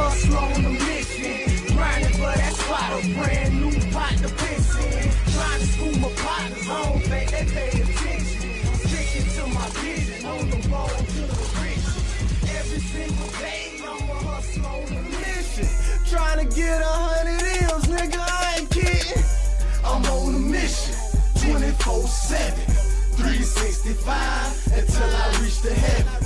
hustle on a mission. Grinding for that spot, a brand new pot to piss in. Trying to school my partners home, think they pay attention. Sticking to my vision, on the road to the riches. Every single day, I'm a hustle on a mission. Trying to get 100 M's, nigga, I ain't kidding. I'm on a mission, 24/7, 365, until I reach the heavens.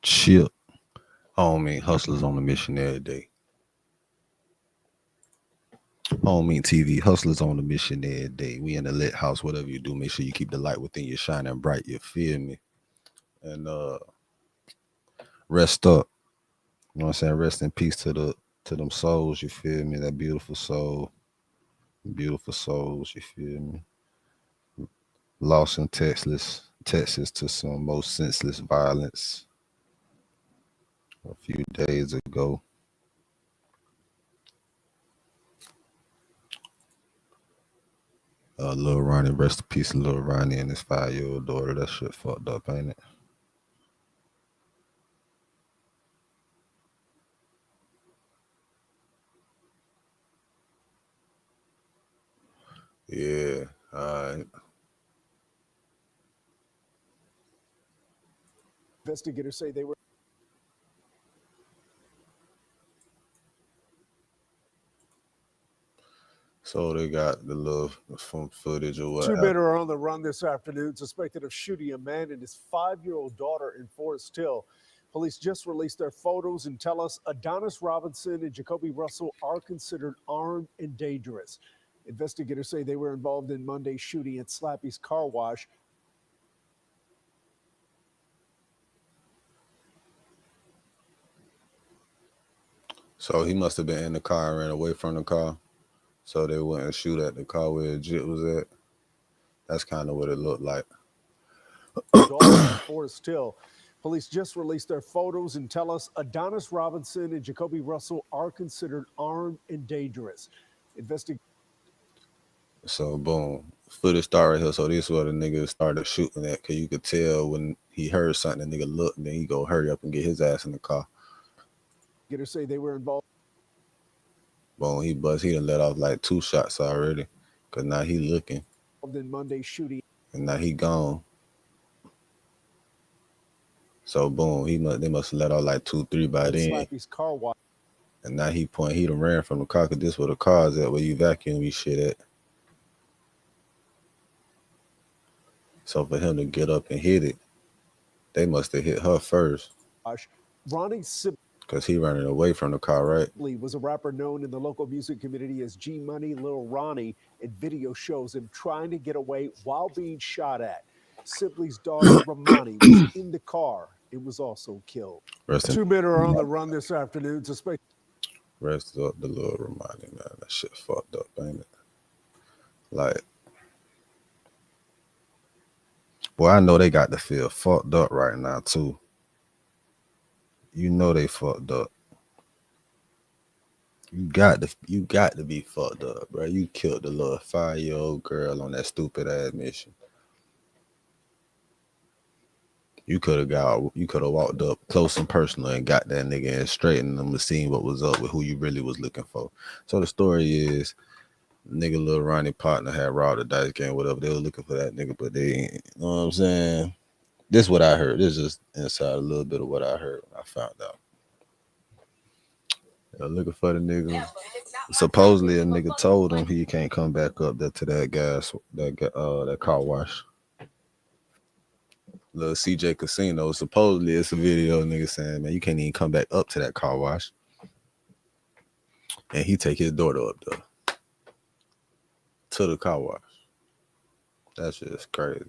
Chip. Homie, hustlers on a mission every day. Homie TV, hustlers on a mission every day. We in the lit house, whatever you do, make sure you keep the light within you shining bright. You feel me? And rest up. You know what I'm saying? Rest in peace to them souls. You feel me? That beautiful soul, beautiful souls. You feel me? Lost in Texas to some most senseless violence a few days ago. Lil Ronnie, rest in peace, Lil Ronnie and his 5-year-old daughter. That shit fucked up, ain't it? Yeah. All right. Investigators say they were. So they got the little from footage or what? Two men are on the run this afternoon, suspected of shooting a man and his 5-year-old daughter in Forest Hill. Police just released their photos and tell us Adonis Robinson and Jacoby Russell are considered armed and dangerous. Investigators say they were involved in Monday's shooting at Slappy's Car Wash. So he must have been in the car and ran away from the car, so they wouldn't shoot at the car where Jit was at. That's kind of what it looked like. Forest Hill. Police just released their photos and tell us Adonis Robinson and Jacoby Russell are considered armed and dangerous. So boom, footage started here. So this is where the nigga started shooting at, cause you could tell when he heard something, the nigga looked, and then he go hurry up and get his ass in the car. Investigators say they were involved. Boom, he done let off like 2 shots already, cause now he looking. In Monday's shooting. And now he gone. So boom, they must have let off like 2, 3 by then. Slappy's Car Wash. And now he done ran from the car, cause this where the car's at, where you vacuum your shit at. So for him to get up and hit it, they must have hit her first. Ronnie Cause he running away from the car, right? Was a rapper known in the local music community as G Money, Lil Ronnie, and video shows him trying to get away while being shot at. Sibley's daughter Romani was in the car and was also killed. 2 men are on the run this afternoon. Rest up the Lil Ronnie, man. That shit fucked up, ain't it? Like, boy, I know they got to feel fucked up right now too. You know they fucked up. You got to be fucked up, bro. You killed the little 5-year-old girl on that stupid ass mission. You could have walked up close and personal and got that nigga and straightened them and seen what was up with who you really was looking for. So the story is, nigga Lil Ronnie partner had robbed the dice game, whatever. They were looking for that nigga, but they ain't, you know what I'm saying? This is what I heard. This is just inside a little bit of what I heard when I found out. They're looking for the nigga. Supposedly a nigga told him he can't come back up there to that car wash. Little CJ Casino. Supposedly it's a video of nigga saying, man, you can't even come back up to that car wash. And he take his daughter up there to the car wash. That's just crazy.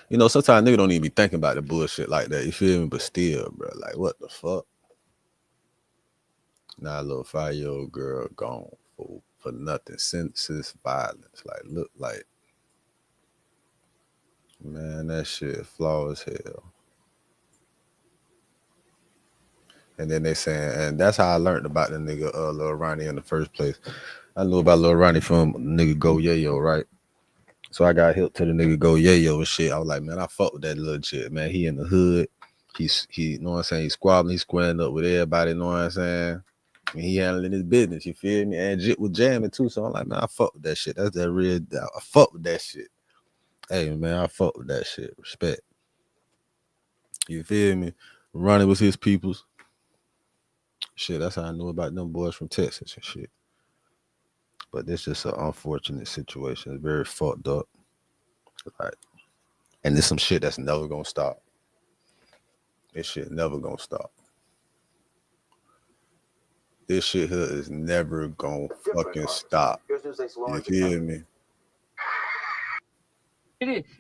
You know, sometimes nigga don't even be thinking about the bullshit like that. You feel me? But still, bro, like, what the fuck? Now a little 5-year-old girl gone for nothing. Senseless violence. Like, look like, man, that shit flaw as hell. And then they saying, and that's how I learned about the nigga Lil Ronnie in the first place. I knew about Lil Ronnie from nigga Go Yayo, right? So I got hip to the nigga Go Yayo and shit. I was like, man, I fuck with that little shit, man. He in the hood. He you know what I'm saying? He's squabbling, he's squaring up with everybody, you know what I'm saying? And he handling his business, you feel me? And Jit was jamming too. So I'm like, man, I fuck with that shit. That's that real, I fuck with that shit. Hey, man, I fuck with that shit. Respect. You feel me? Ronnie was his peoples. Shit, that's how I knew about them boys from Texas and shit. But this just an unfortunate situation. It's very fucked up. Like, and there's some shit that's never gonna stop. This shit never gonna stop. This shit here is never gonna fucking stop. You feel me?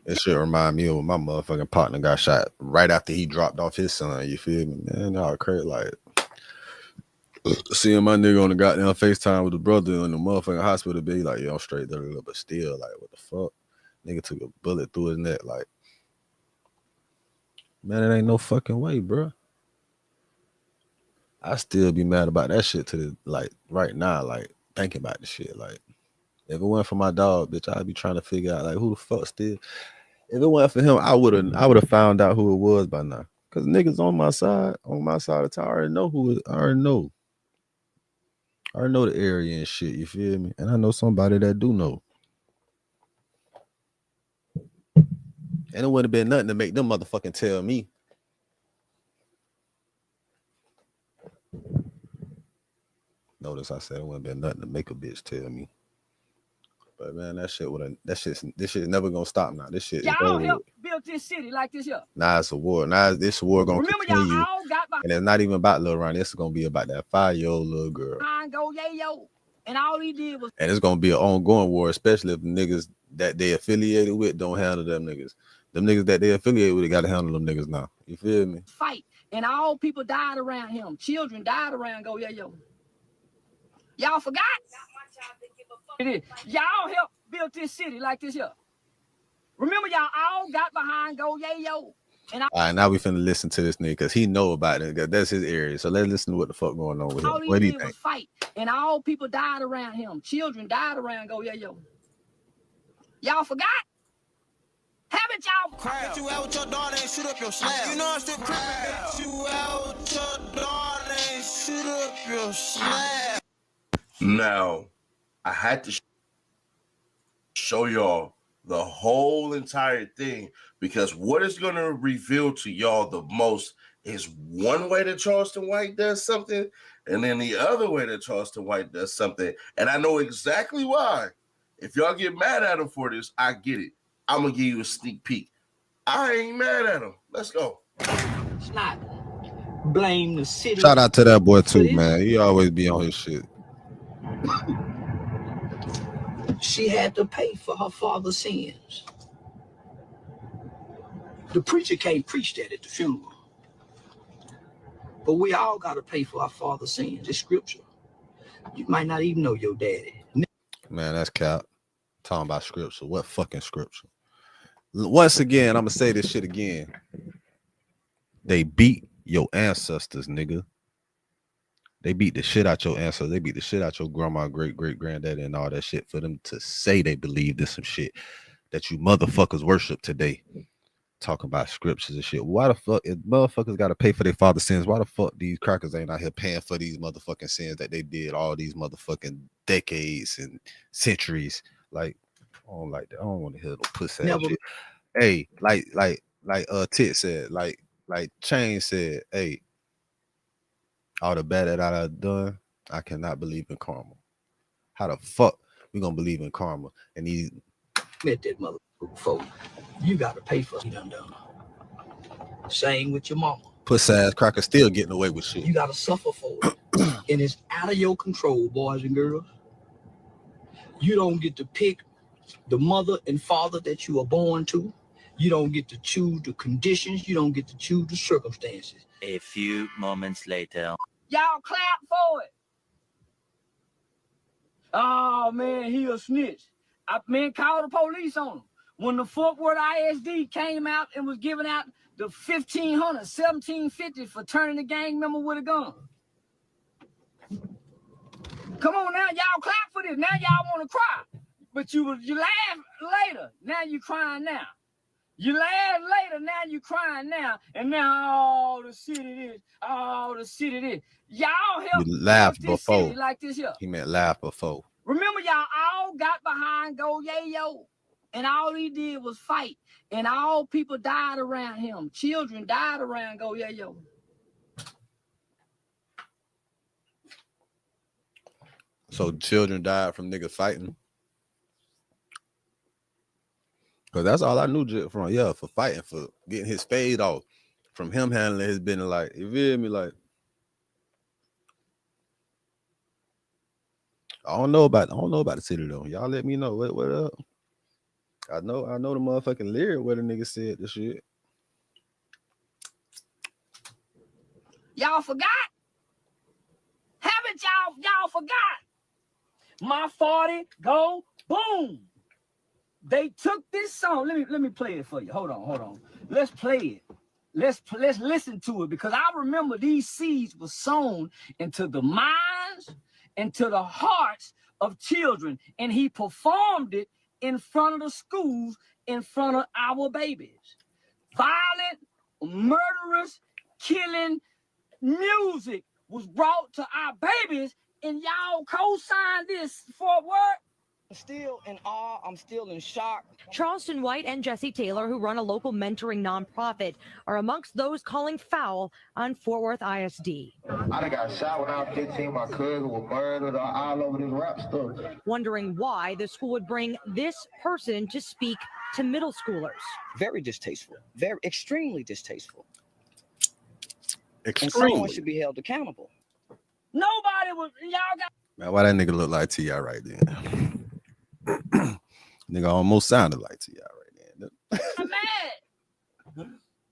This shit remind me of when my motherfucking partner got shot right after he dropped off his son. You feel me? Man, all crazy. Like, seeing my nigga on the goddamn FaceTime with the brother in the motherfucking hospital, be like, yo, I'm straight there, but still, like, what the fuck? Nigga took a bullet through his neck. Like, man, it ain't no fucking way, bro. I still be mad about that shit to the, like, right now, like, thinking about the shit. Like, if it weren't for my dog, bitch, I'd be trying to figure out, like, who the fuck still. If it weren't for him, I would have found out who it was by now. Cause niggas on my side of town, I already know who it, I already know the area and shit, you feel me? And I know somebody that do know. And it wouldn't have been nothing to make them motherfucking tell me. Notice I said it wouldn't have been nothing to make a bitch tell me. But man, this shit never gonna stop now. This shit y'all helped build this city like this here. Nah, it's a war. Nah, this war gonna continue. Y'all all got and it's not even about Lil Ronnie. It's gonna be about that 5-year-old little girl. Go yayo. And all he did was, and it's gonna be an ongoing war, especially if the niggas that they affiliated with don't handle them niggas. Them niggas that they affiliated with, they gotta handle them niggas now. You feel me? Fight. And all people died around him. Children died around Go Yayo. Y'all forgot? Y'all helped build this city like this here. Remember, y'all all got behind Go Yayo. And all right, now we finna listen to this nigga because he know about it. That's his area. So let's listen to what the fuck going on with him. What do you think? Fight. And all people died around him. Children died around Go Yayo. Y'all forgot? Haven't y'all? Get you out with your daughter and shoot up your slab. You know I'm still crippin'. Get you out with your daughter and shoot up your slab. Now, I had to show y'all the whole entire thing because what is going to reveal to y'all the most is one way that Charleston White does something and then the other way that Charleston White does something. And I know exactly why. If y'all get mad at him for this, I get it. I'm going to give you a sneak peek. I ain't mad at him. Let's go. It's not blame the city. Shout out to that boy too, man. He always be on his shit. She had to pay for her father's sins. The preacher can't preach that at the funeral. But we all got to pay for our father's sins. It's scripture. You might not even know your daddy. Man, that's cap. Talking about scripture. What fucking scripture? Once again, I'm going to say this shit again. They beat your ancestors, nigga. They beat the shit out your ancestors. They beat the shit out your grandma, great-great-granddaddy, and all that shit for them to say they believed in some shit. that you motherfuckers worship today. Talking about scriptures and shit. Why the fuck if motherfuckers gotta pay for their father's sins? Why the fuck these crackers ain't out here paying for these motherfucking sins that they did all these motherfucking decades and centuries? Like, I don't like that. I don't want to hear no pussy ass shit. Hey, like Tit said, like Chain said, hey, all the bad that I done, I cannot believe in karma. How the fuck we gonna believe in karma? And these Admit that motherfucker before you gotta pay for it. Done. Same with your mama. pussy ass crackers still getting away with shit. You gotta suffer for it. And it's out of your control, boys and girls. You don't get to pick the mother and father that you are born to. You don't get to choose the conditions. You don't get to choose the circumstances. A few moments later. Y'all clap for it. Oh, man, he a snitch. Man, call the police on him. When the Fort Worth ISD came out and was giving out the $1,500, $1,750 for turning a gang member with a gun. Come on now, y'all clap for this. Now y'all want to cry. But you laugh later. Now you crying now. You laugh later. Now you crying now. And now, oh, the city this. Oh, the city this. Y'all help you laughed this before. city like this here. He meant laugh before. Remember, y'all all got behind Go Yayo. And all he did was fight. And all people died around him. Children died around Go Yayo. So children died from niggas fighting. Cause that's all I knew Jit from. Yeah, for fighting, for getting his fade off, from him handling his business. Like, you feel me? Like, I don't know about the city though. Y'all let me know what up. I know the motherfucking lyric where the nigga said the shit. Y'all forgot? Haven't y'all forgot? My 40 go boom. They took this song. Let me play it for you. Hold on. Let's play it. Let's listen to it, because I remember these seeds were sown into the minds, into the hearts of children, and he performed it in front of the schools, in front of our babies. Violent, murderous, killing music was brought to our babies, and y'all co-signed this for what? I'm still in awe. I'm still in shock. Charleston White and Jesse Taylor, who run a local mentoring nonprofit, are amongst those calling foul on Fort Worth ISD. I done got shot when I was 15. My cousin was murdered all over this rap stuff. Wondering why the school would bring this person to speak to middle schoolers. Very distasteful. Very extremely distasteful. Extremely. And someone should be held accountable. Nobody was. Y'all got. Man, why that nigga look like T.I. right then? Nigga almost sounded like T.I. right then. I'm mad.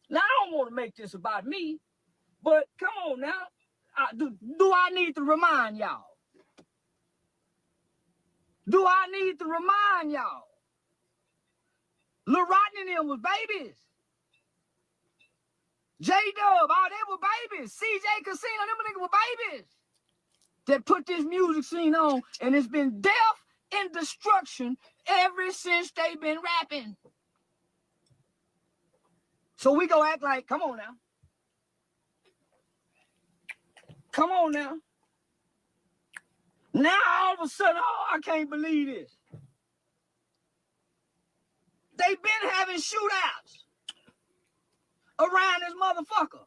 Now, I don't want to make this about me, but come on now. Do I need to remind y'all? Do I need to remind y'all? Lil Ronnie and them was babies. J-Dub, they were babies. CJ Casino, them niggas were babies that put this music scene on, and it's been death and destruction ever since they've been rapping. So we go act like, come on now. Come on now. Now all of a sudden, I can't believe this. They've been having shootouts around this motherfucker.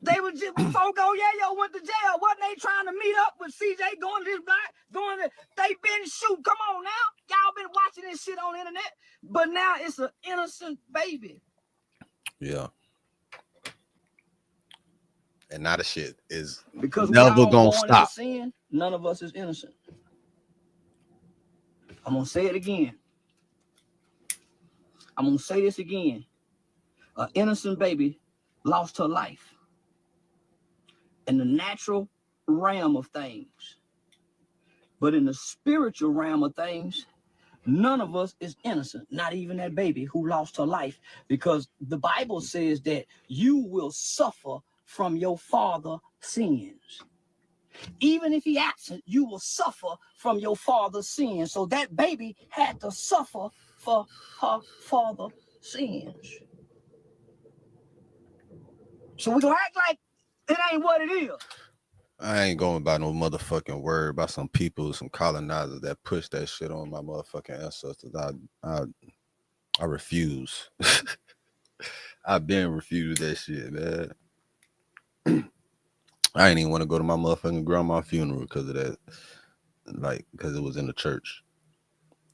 They were just before Go Yayo went to jail. Wasn't they trying to meet up with CJ going to this block? They been shooting. Come on now. Y'all been watching this shit on the internet. But now it's an innocent baby. Yeah. And now the shit is because never gonna stop. Sin, none of us is innocent. I'm gonna say it again. I'm gonna say this again. An innocent baby lost her life in the natural realm of things. But in the spiritual realm of things, none of us is innocent, not even that baby who lost her life, because the Bible says that you will suffer from your father's sins. Even if he absent, you will suffer from your father's sin. So that baby had to suffer for her father's sins. So we're gonna act like it ain't what it is. I ain't going by no motherfucking word about some people, some colonizers that push that shit on my motherfucking ancestors. I refuse. I've been refused that shit, man. I ain't even want to go to my motherfucking grandma's funeral because of that. Like, because it was in the church.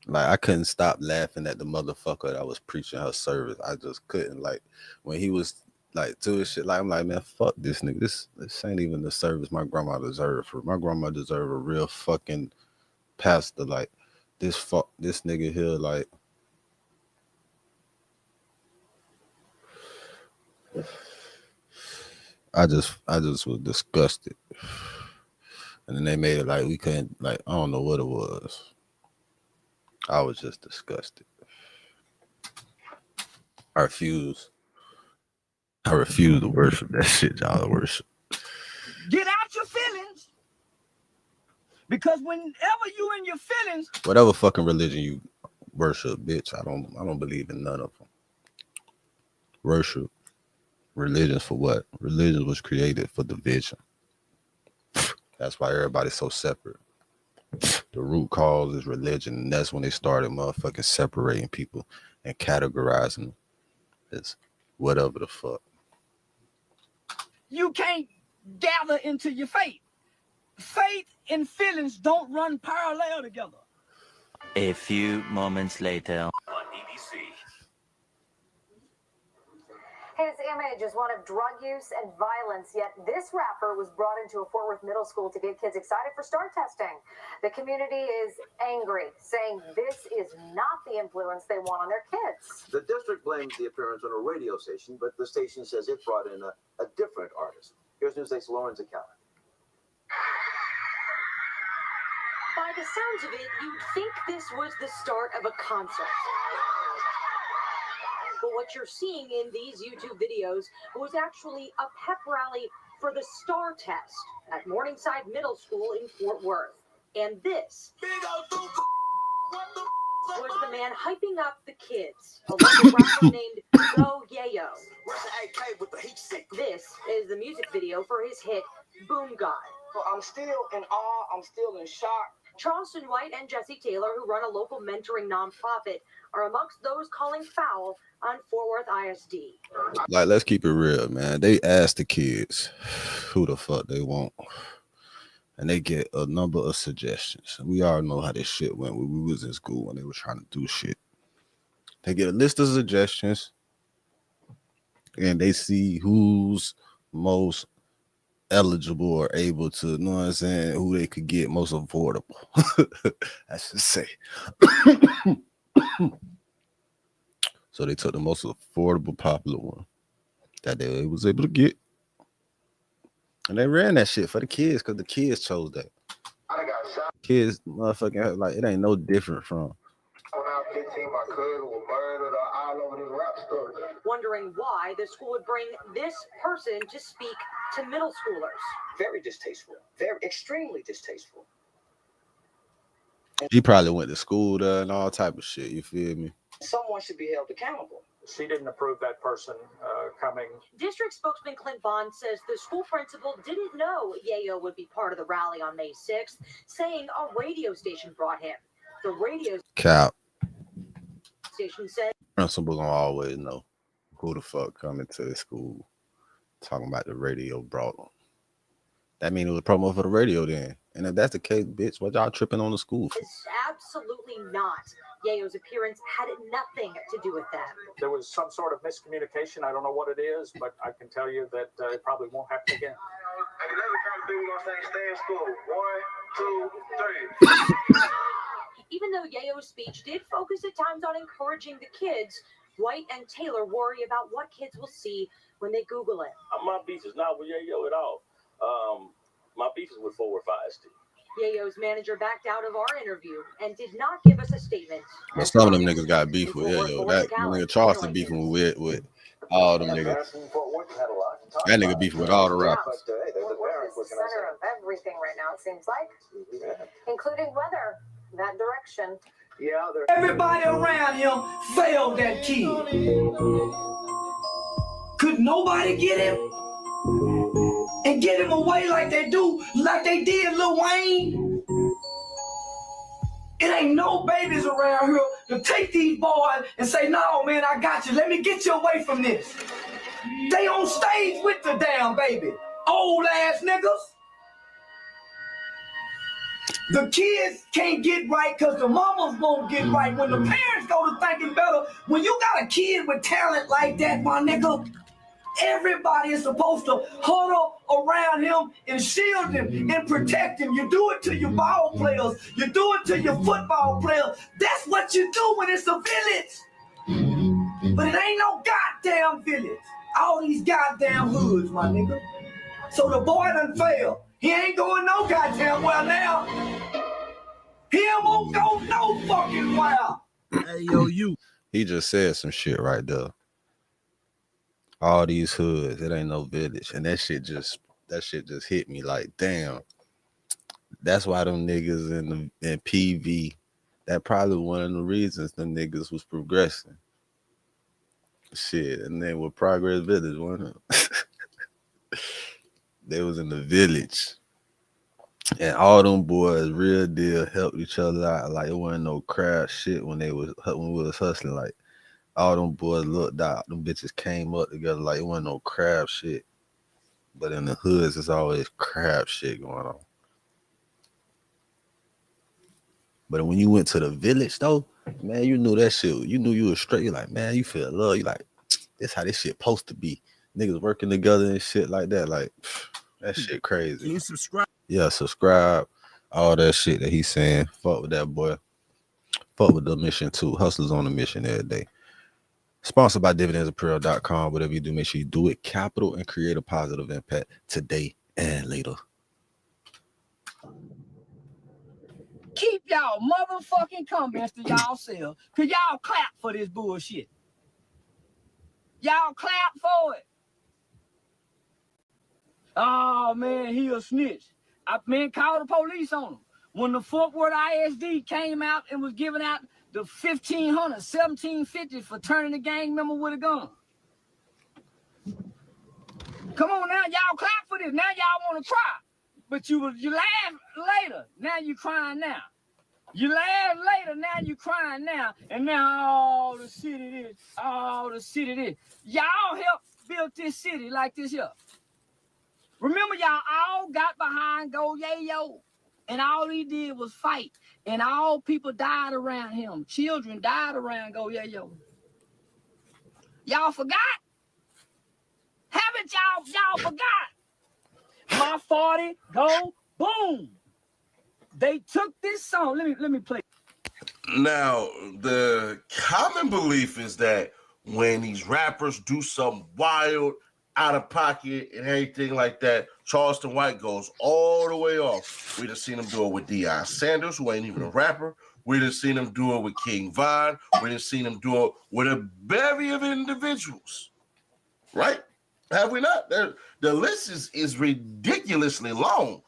Like, I couldn't stop laughing at the motherfucker that was preaching her service. I just couldn't. Like, when he was like to his shit, like, I'm like, man, fuck this nigga. This ain't even the service my grandma deserved. My grandma deserved a real fucking pastor. Like, this nigga here, like, I just was disgusted. And then they made it like we couldn't, like, I don't know what it was. I was just disgusted. I refuse to worship that shit y'all worship. Get out your feelings. Because whenever you in your feelings, whatever fucking religion you worship, bitch, I don't believe in none of them. Worship. Religions for what? Religion was created for division. That's why everybody's so separate. The root cause is religion, and that's when they started motherfucking separating people and categorizing them as whatever the fuck. you can't gather into your faith. Faith and feelings don't run parallel together. A few moments later. On ABC. His image is one of drug use and violence, yet this rapper was brought into a Fort Worth middle school to get kids excited for STAR testing. The community is angry, saying this is not the influence they want on their kids. The district blames the appearance on a radio station, but the station says it brought in a different artist. Here's Newsday's Lauren's account. By the sounds of it, you'd think this was the start of a concert. But what you're seeing in these YouTube videos was actually a pep rally for the STAR test at Morningside Middle School in Fort Worth. And this was the man hyping up the kids, a local rapper named Go Yayo. This is the music video for his hit, Boom God. I'm still in awe, I'm still in shock. Charleston White and Jesse Taylor, who run a local mentoring nonprofit, are amongst those calling foul on Fort Worth ISD. Like, let's keep it real, man. They ask the kids who the fuck they want, and they get a number of suggestions. We all know how this shit went when we was in school when they were trying to do shit. They get a list of suggestions, and they see who's most eligible or able to, you know what I'm saying, who they could get most affordable. I should say. So they took the most affordable, popular one that they was able to get, and they ran that shit for the kids because the kids chose that. Kids, motherfucking, like, it ain't no different from. When I was 15, my cousin was murdered all over this rap story. Wondering why the school would bring this person to speak to middle schoolers. Very distasteful. Very extremely distasteful. He probably went to school there and all type of shit. You feel me? Someone should be held accountable. She didn't approve that person coming. District spokesman Clint Bond says the school principal didn't know Yayo would be part of the rally on May 6th, saying a radio station brought him. The radio station said principal don't always know who the fuck coming to the school talking about the radio brought them. That means it was a promo for the radio then. And if that's the case, bitch, what y'all tripping on the school for? It's absolutely not. Yayo's appearance had nothing to do with that. There was some sort of miscommunication. I don't know what it is, but I can tell you that it probably won't happen again. Hey, let me come through, we're gonna say stay in school. 1, 2, 3. Even though Yayo's speech did focus at times on encouraging the kids, White and Taylor worry about what kids will see when they Google it. My beef is not with Yayo at all. My beef is with Fort Worth ISD. Yayo's manager backed out of our interview and did not give us a statement. Well, some of them niggas got beef with Yayo. That nigga Charleston beefing with all them niggas. That nigga beefing with all the rappers. The parents were center of everything right now, it seems like, including weather, that direction. Yeah, Everybody around him failed that kid. Could nobody get him and get him away like they did Lil Wayne? It ain't no babies around here to take these boys and say, no, man, I got you. Let me get you away from this. They on stage with the damn baby. Old ass niggas. The kids can't get right because the mamas won't get right. When the parents go to thinking better, when you got a kid with talent like that, my nigga, everybody is supposed to huddle around him and shield him and protect him. You do it to your ball players. You do it to your football players. That's what you do when it's a village. But it ain't no goddamn village. All these goddamn hoods, my nigga. So the boy done failed. He ain't going no goddamn well now. He won't go no fucking well. Hey, yo, you. He just said some shit right there. All these hoods, it ain't no village. And that shit just hit me like, damn. That's why them niggas in PV, that probably one of the reasons them niggas was progressing. Shit, and then with Progress Village, wasn't it? They was in the village. And all them boys, real deal, helped each other out. Like, it wasn't no crowd shit when we was hustling. Like, all them boys looked out. Them bitches came up together. Like, it wasn't no crab shit. But in the hoods, there's always crab shit going on. But when you went to the village, though, man, you knew that shit. You knew you was straight. You're like, man, you feel love. You like, this how this shit supposed to be. Niggas working together and shit like that. Like, that shit crazy. Can you subscribe? Yeah, subscribe. All that shit that he's saying. Fuck with that boy. Fuck with the mission too. Hustlers on the mission every day. Sponsored by dividendsapparel.com. Whatever you do, make sure you do it capital and create a positive impact today and later. Keep y'all motherfucking comments to y'all self, because y'all clap for this bullshit. Y'all clap for it. Oh, man, he a snitch. Man, call the police on him. When the Fort Worth ISD came out and was giving out the $1,500, $1,750 for turning the gang member with a gun. Come on now, y'all clap for this. Now y'all want to cry. But you laugh later. Now you crying now. You laugh later, now you crying now. And now the city this, the city this. Y'all helped build this city like this here. Remember, y'all all got behind Go Yayo, and all he did was fight, and all people died around him. Children died around Go Yayo. Y'all forgot? Haven't y'all forgot? My 40 go boom. They took this song. Let me play. Now, the common belief is that when these rappers do something wild, out of pocket and everything like that, Charleston White goes all the way off. We just seen him do it with Deion Sanders, who ain't even a rapper. We just seen him do it with King Von. We just seen him do it with a bevy of individuals. Right? Have we not? The list is ridiculously long.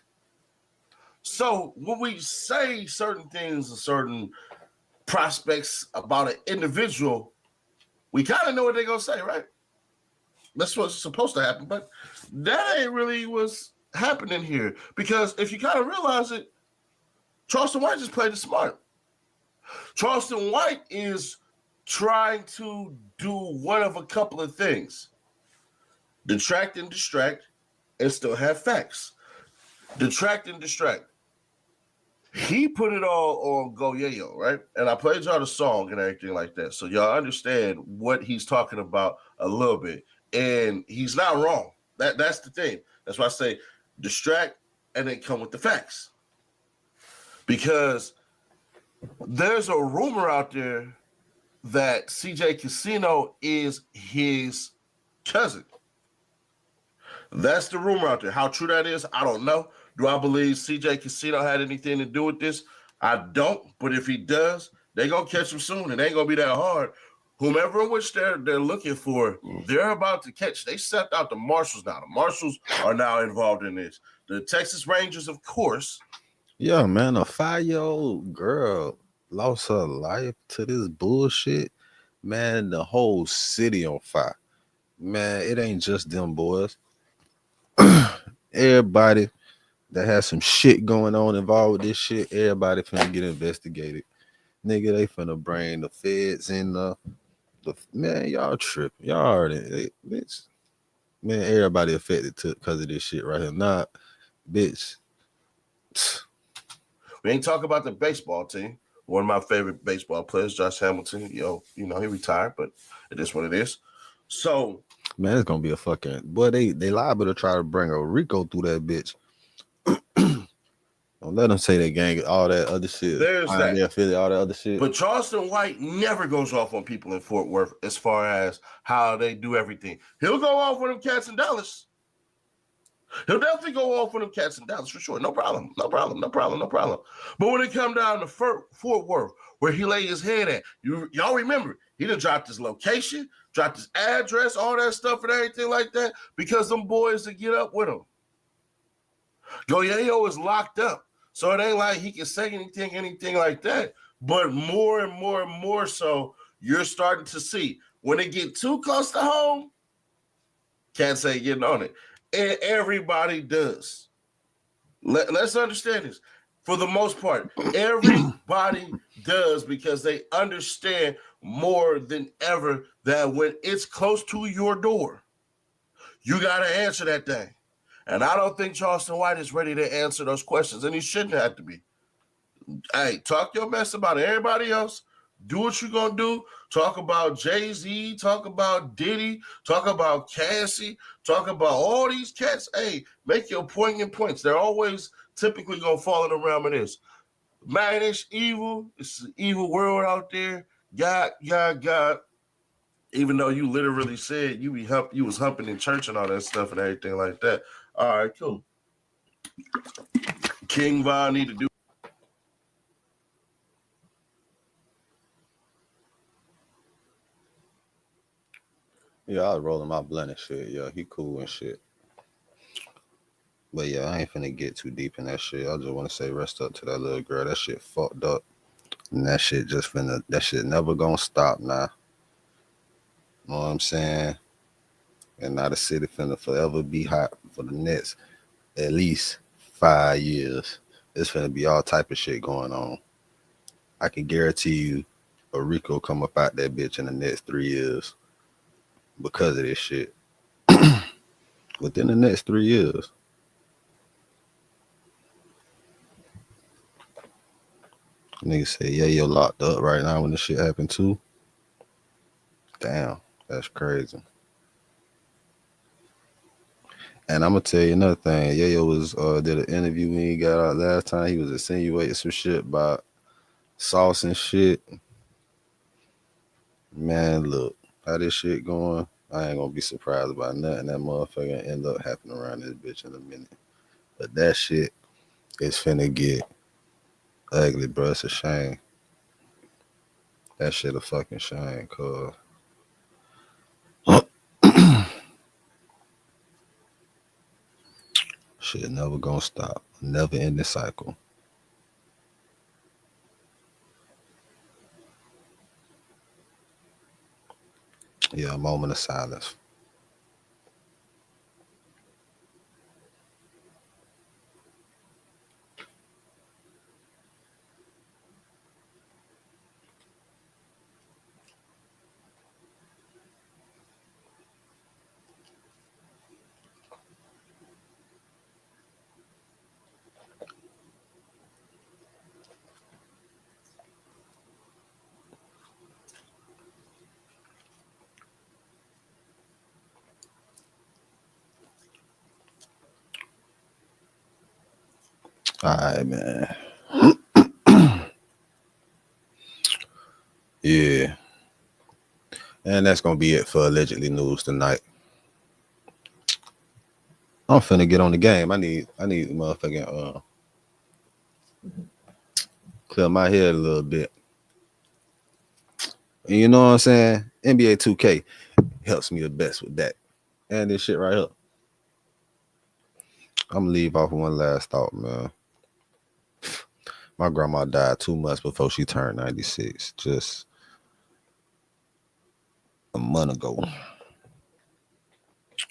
So when we say certain things and certain prospects about an individual, we kind of know what they're going to say, right? That's what's supposed to happen, but that ain't really what's happening here. Because if you kind of realize it, Charleston White just played it smart. Charleston White is trying to do one of a couple of things. Detract and distract and still have facts. Detract and distract. He put it all on Go Yayo, right? And I played y'all the song and everything like that. So y'all understand what he's talking about a little bit. And he's not wrong. That's the thing. That's why I say distract and then come with the facts. Because there's a rumor out there that CJ Casino is his cousin. That's the rumor out there. How true that is, I don't know. Do I believe CJ Casino had anything to do with this? I don't. But if he does, they're going to catch him soon. It ain't going to be that hard. Whomever in which they're looking for, they're about to catch. They sent out the marshals now. The marshals are now involved in this. the Texas Rangers, of course. Yeah, man, a 5-year-old girl lost her life to this bullshit. Man, the whole city on fire. Man, it ain't just them boys. Everybody that has some shit going on involved with this shit, everybody finna get investigated. Nigga, they finna bring the feds in the man, y'all tripping. Y'all already, bitch. Man, everybody affected because of this shit right here. Nah, bitch. We ain't talking about the baseball team. One of my favorite baseball players, Josh Hamilton. You know, he retired, but it is what it is. So, man, it's gonna be a fucking boy. They liable to try to bring a Rico through that bitch. Don't let them say they gang all that other shit. There's that. Yeah, Philly, all that other shit. But Charleston White never goes off on people in Fort Worth as far as how they do everything. He'll go off with them cats in Dallas. He'll definitely go off with them cats in Dallas for sure. No problem. But when it come down to Fort Worth, where he lay his head at, y'all remember, he done dropped his location, dropped his address, all that stuff and everything like that, because them boys to get up with him. Yayo is locked up. So it ain't like he can say anything like that. But more and more so, you're starting to see when they get too close to home, can't say getting on it. And everybody does. Let's understand this. For the most part, everybody does, because they understand more than ever that when it's close to your door, you got to answer that thing. And I don't think Charleston White is ready to answer those questions, and he shouldn't have to be. Hey, talk your mess about everybody else. Do what you're going to do. Talk about Jay-Z. Talk about Diddy. Talk about Cassie. Talk about all these cats. Hey, make your poignant points. They're always typically going to fall in the realm of this. Man, it's evil. It's an evil world out there. God. Even though you literally said you was humping in church and all that stuff and everything like that. All right, cool. King Von need to do. Yeah, I was rolling my blunt and shit. Yeah, he cool and shit. But yeah, I ain't finna get too deep in that shit. I just want to say rest up to that little girl. That shit fucked up. And that shit never gonna stop now. Know what I'm saying? And now the city finna forever be hot for the next at least 5 years. It's finna be all type of shit going on. I can guarantee you a Rico come up out that bitch in the next 3 years because of this shit. Within the next 3 years. Niggas say, yeah, you're locked up right now when this shit happened too. Damn, that's crazy. And I'm gonna tell you another thing. Yayo was did an interview when he got out last time. He was insinuating some shit about sauce and shit. Man, look, how this shit going, I ain't gonna be surprised about nothing that motherfucker end up happening around this bitch in a minute. But that shit is finna get ugly, bro. It's a shame. That shit a fucking shame, cuz. Shit never gonna stop. Never ending cycle. Yeah, a moment of silence. All right, man. Yeah. And that's gonna be it for allegedly news tonight. I'm finna get on the game. I need motherfucking clear my head a little bit. And you know what I'm saying? NBA 2K helps me the best with that. And this shit right here. I'm gonna leave off one last thought, man. My grandma died 2 months before she turned 96. Just a month ago.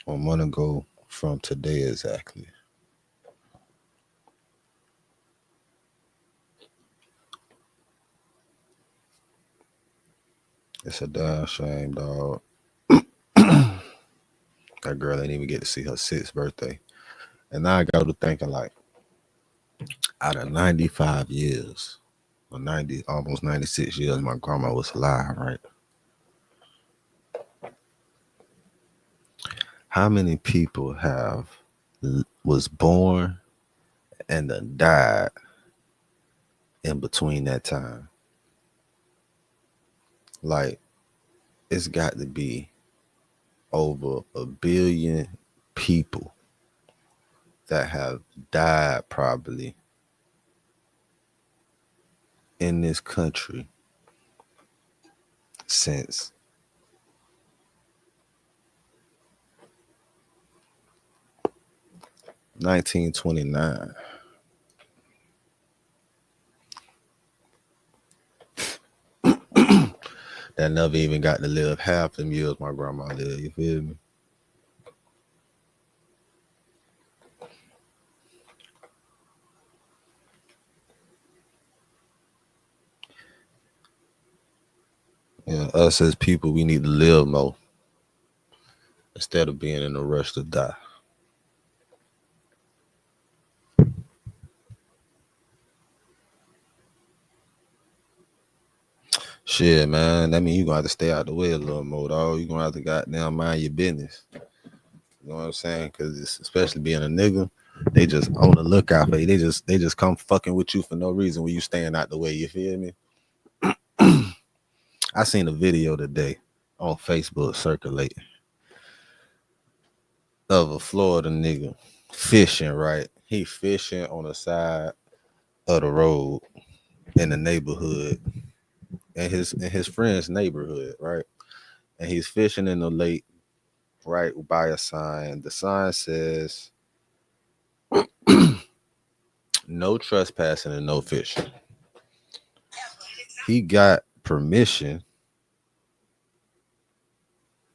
A month ago from today exactly. It's a damn shame, dog. That girl ain't even get to see her 6th birthday. And now I got to thinking, like, out of 95 years, or 90, almost 96 years, my grandma was alive, right? How many people was born and then died in between that time? Like, it's got to be over 1 billion people that have died probably in this country since 1929. That never even got to live half them years my grandma lived, you feel me? Yeah, us as people, we need to live more instead of being in a rush to die. Shit, man. That mean you gonna have to stay out the way a little more, dog. You gonna have to goddamn mind your business. You know what I'm saying? Cause it's, especially being a nigga, they just on the lookout for you. They just come fucking with you for no reason when you staying out the way. You feel me? I seen a video today on Facebook circulating of a Florida nigga fishing, right? He fishing on the side of the road in the neighborhood, in his friend's neighborhood, right? And he's fishing in the lake, right by a sign. The sign says no trespassing and no fishing. He got permission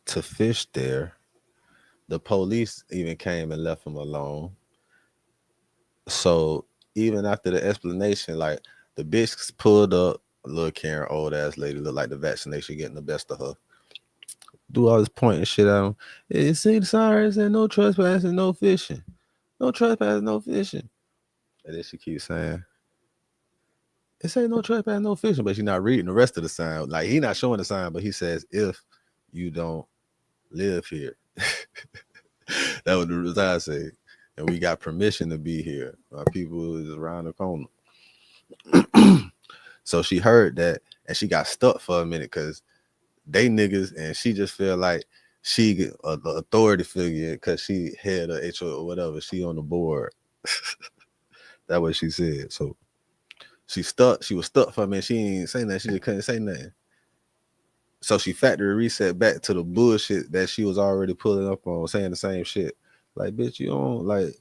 to fish there. The police even came and left him alone. So even after the explanation, like the bitch pulled up, little Karen, old ass lady, look like the vaccination getting the best of her. Do all this pointing shit at him. It see the sign said no trespassing, no fishing. No trespassing, no fishing. And then she keeps saying, it say no trespassing, no fishing, but she's not reading the rest of the sign. Like he not showing the sign, but he says, if you don't live here. That was the sign say. And we got permission to be here. Our people is around the corner. So she heard that and she got stuck for a minute because they niggas, and she just feel like she the authority figure because she head of HO or whatever. She on the board. That's what she said. So she was stuck for a minute. She ain't saying that. She just couldn't say nothing. So she factory reset back to the bullshit that she was already pulling up on, saying the same shit. Like, bitch, you don't like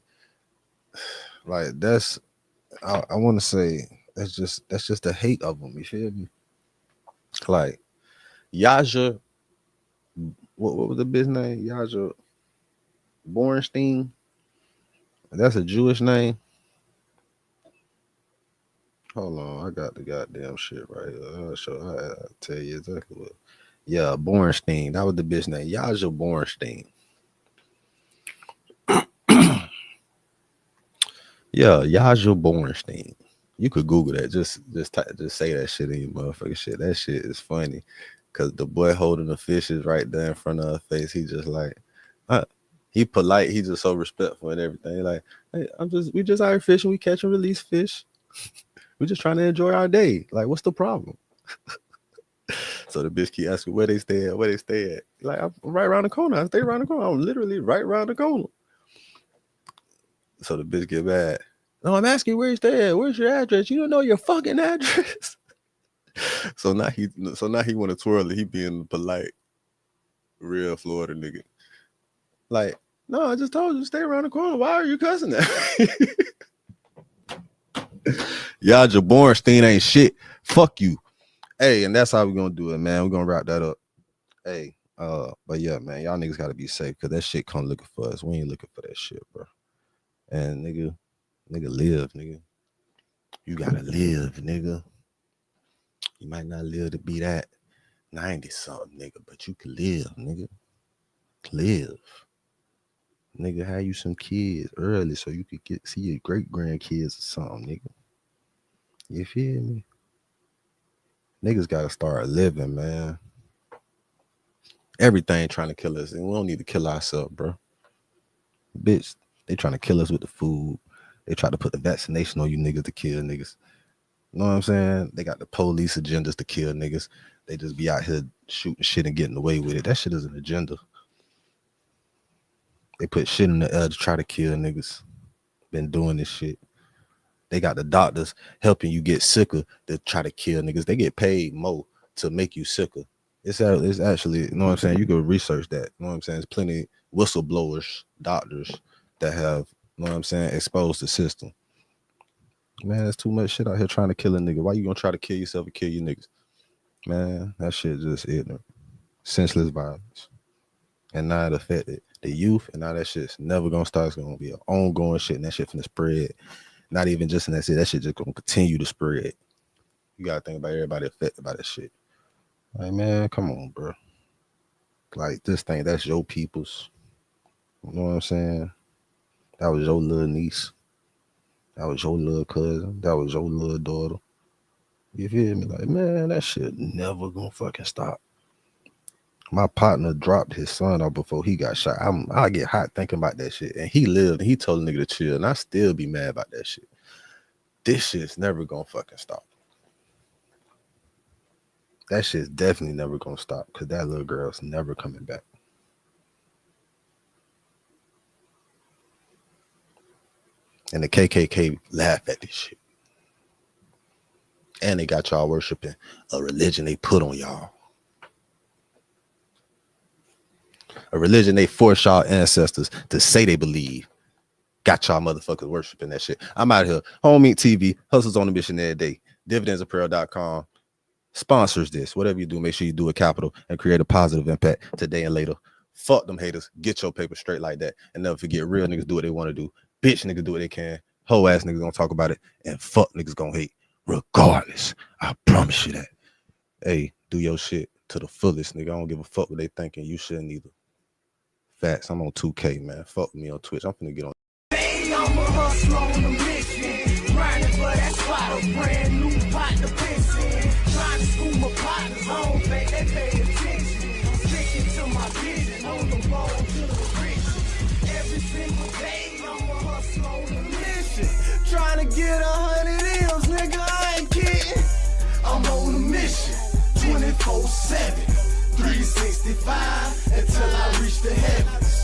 that's. I want to say that's just the hate of them. You feel me? Like Yaja, what was the bitch name? Yaja Bornstein. That's a Jewish name. Hold on, I got the goddamn shit right here. I'll tell you exactly what. Yeah, Bornstein. That was the bitch name. Yaja Bornstein. Yeah, Yaja Bornstein. You could Google that. Just say that shit in your motherfucking shit. That shit is funny. Cause the boy holding the fishes right there in front of her face. He just like, he polite. He just so respectful and everything. Like, hey, we just out here fishing. We catch and release fish. We just trying to enjoy our day. Like, what's the problem? So the bitch keep asking where they stay at, where they stay at. Like, I'm right around the corner. I stay around the corner. I'm literally right around the corner. So the bitch get mad. No, I'm asking where you stay at. Where's your address? You don't know your fucking address. So now he want to twirl it. He being polite, real Florida nigga. Like, No, I just told you, stay around the corner. Why are you cussing that? Y'all Jabornstein ain't shit. Fuck you. Hey, and that's how we're gonna do it, man. We're gonna wrap that up. Hey, but yeah, man, y'all niggas gotta be safe because that shit come looking for us. We ain't looking for that shit, bro. And nigga live, nigga. You gotta live, nigga. You might not live to be that 90 something, nigga, but you can live, nigga. Live. Nigga, have you some kids early so you could see your great grandkids or something, nigga. You feel me? Niggas gotta start living, man. Everything trying to kill us, and we don't need to kill ourselves, bro. Bitch, they trying to kill us with the food. They try to put the vaccination on you niggas to kill niggas. You know what I'm saying? They got the police agendas to kill niggas. They just be out here shooting shit and getting away with it. That shit is an agenda. They put shit in the air to try to kill niggas. Been doing this shit. They got the doctors helping you get sicker to try to kill niggas. They get paid more to make you sicker. It's actually, you know what I'm saying? You can research that. You know what I'm saying? There's plenty whistleblowers, doctors that have, you know what I'm saying, exposed the system. Man, there's too much shit out here trying to kill a nigga. Why you gonna try to kill yourself and kill your niggas? Man, that shit just ignorant. Senseless violence. And now it affected the youth, and now that shit's never gonna start. It's gonna be an ongoing shit, and that shit finna spread. Not even just in that shit, that shit just gonna continue to spread. You gotta think about everybody affected by that shit. Like, man, come on, bro. Like, this thing, that's your people's. You know what I'm saying? That was your little niece. That was your little cousin. That was your little daughter. You feel me? Like, man, that shit never gonna fucking stop. My partner dropped his son off before he got shot. I get hot thinking about that shit. And he lived, and he told a nigga to chill, and I still be mad about that shit. This shit's never gonna fucking stop. That shit's definitely never gonna stop because that little girl's never coming back. And the KKK laugh at this shit. And they got y'all worshiping a religion they put on y'all. A religion they force y'all ancestors to say they believe. Got y'all motherfuckers worshiping that shit. I'm out here. Home Meat TV, Hustles on a Mission every day. Dividendsapparel.com sponsors this. Whatever you do, make sure you do a capital and create a positive impact today and later. Fuck them haters. Get your paper straight like that. And never forget, real niggas do what they want to do. Bitch niggas do what they can. Hoe ass niggas gonna talk about it. And fuck niggas gonna hate. Regardless. I promise you that. Hey, do your shit to the fullest, nigga. I don't give a fuck what they thinking. You shouldn't either. Facts. I'm on 2K, man. Fuck me on Twitch. I'm finna get on. Hey, I'm a hustler on a mission. Grinding for that spot, a brand new pot to piss in. Trying to school my partners home, they pay attention. I'm sticking to my vision on the road to the riches. Every single day, I'm a hustler on a mission. Trying to get 100 M's, nigga, I ain't kidding. I'm on a mission, 24/7, 365 until I reach the heavens.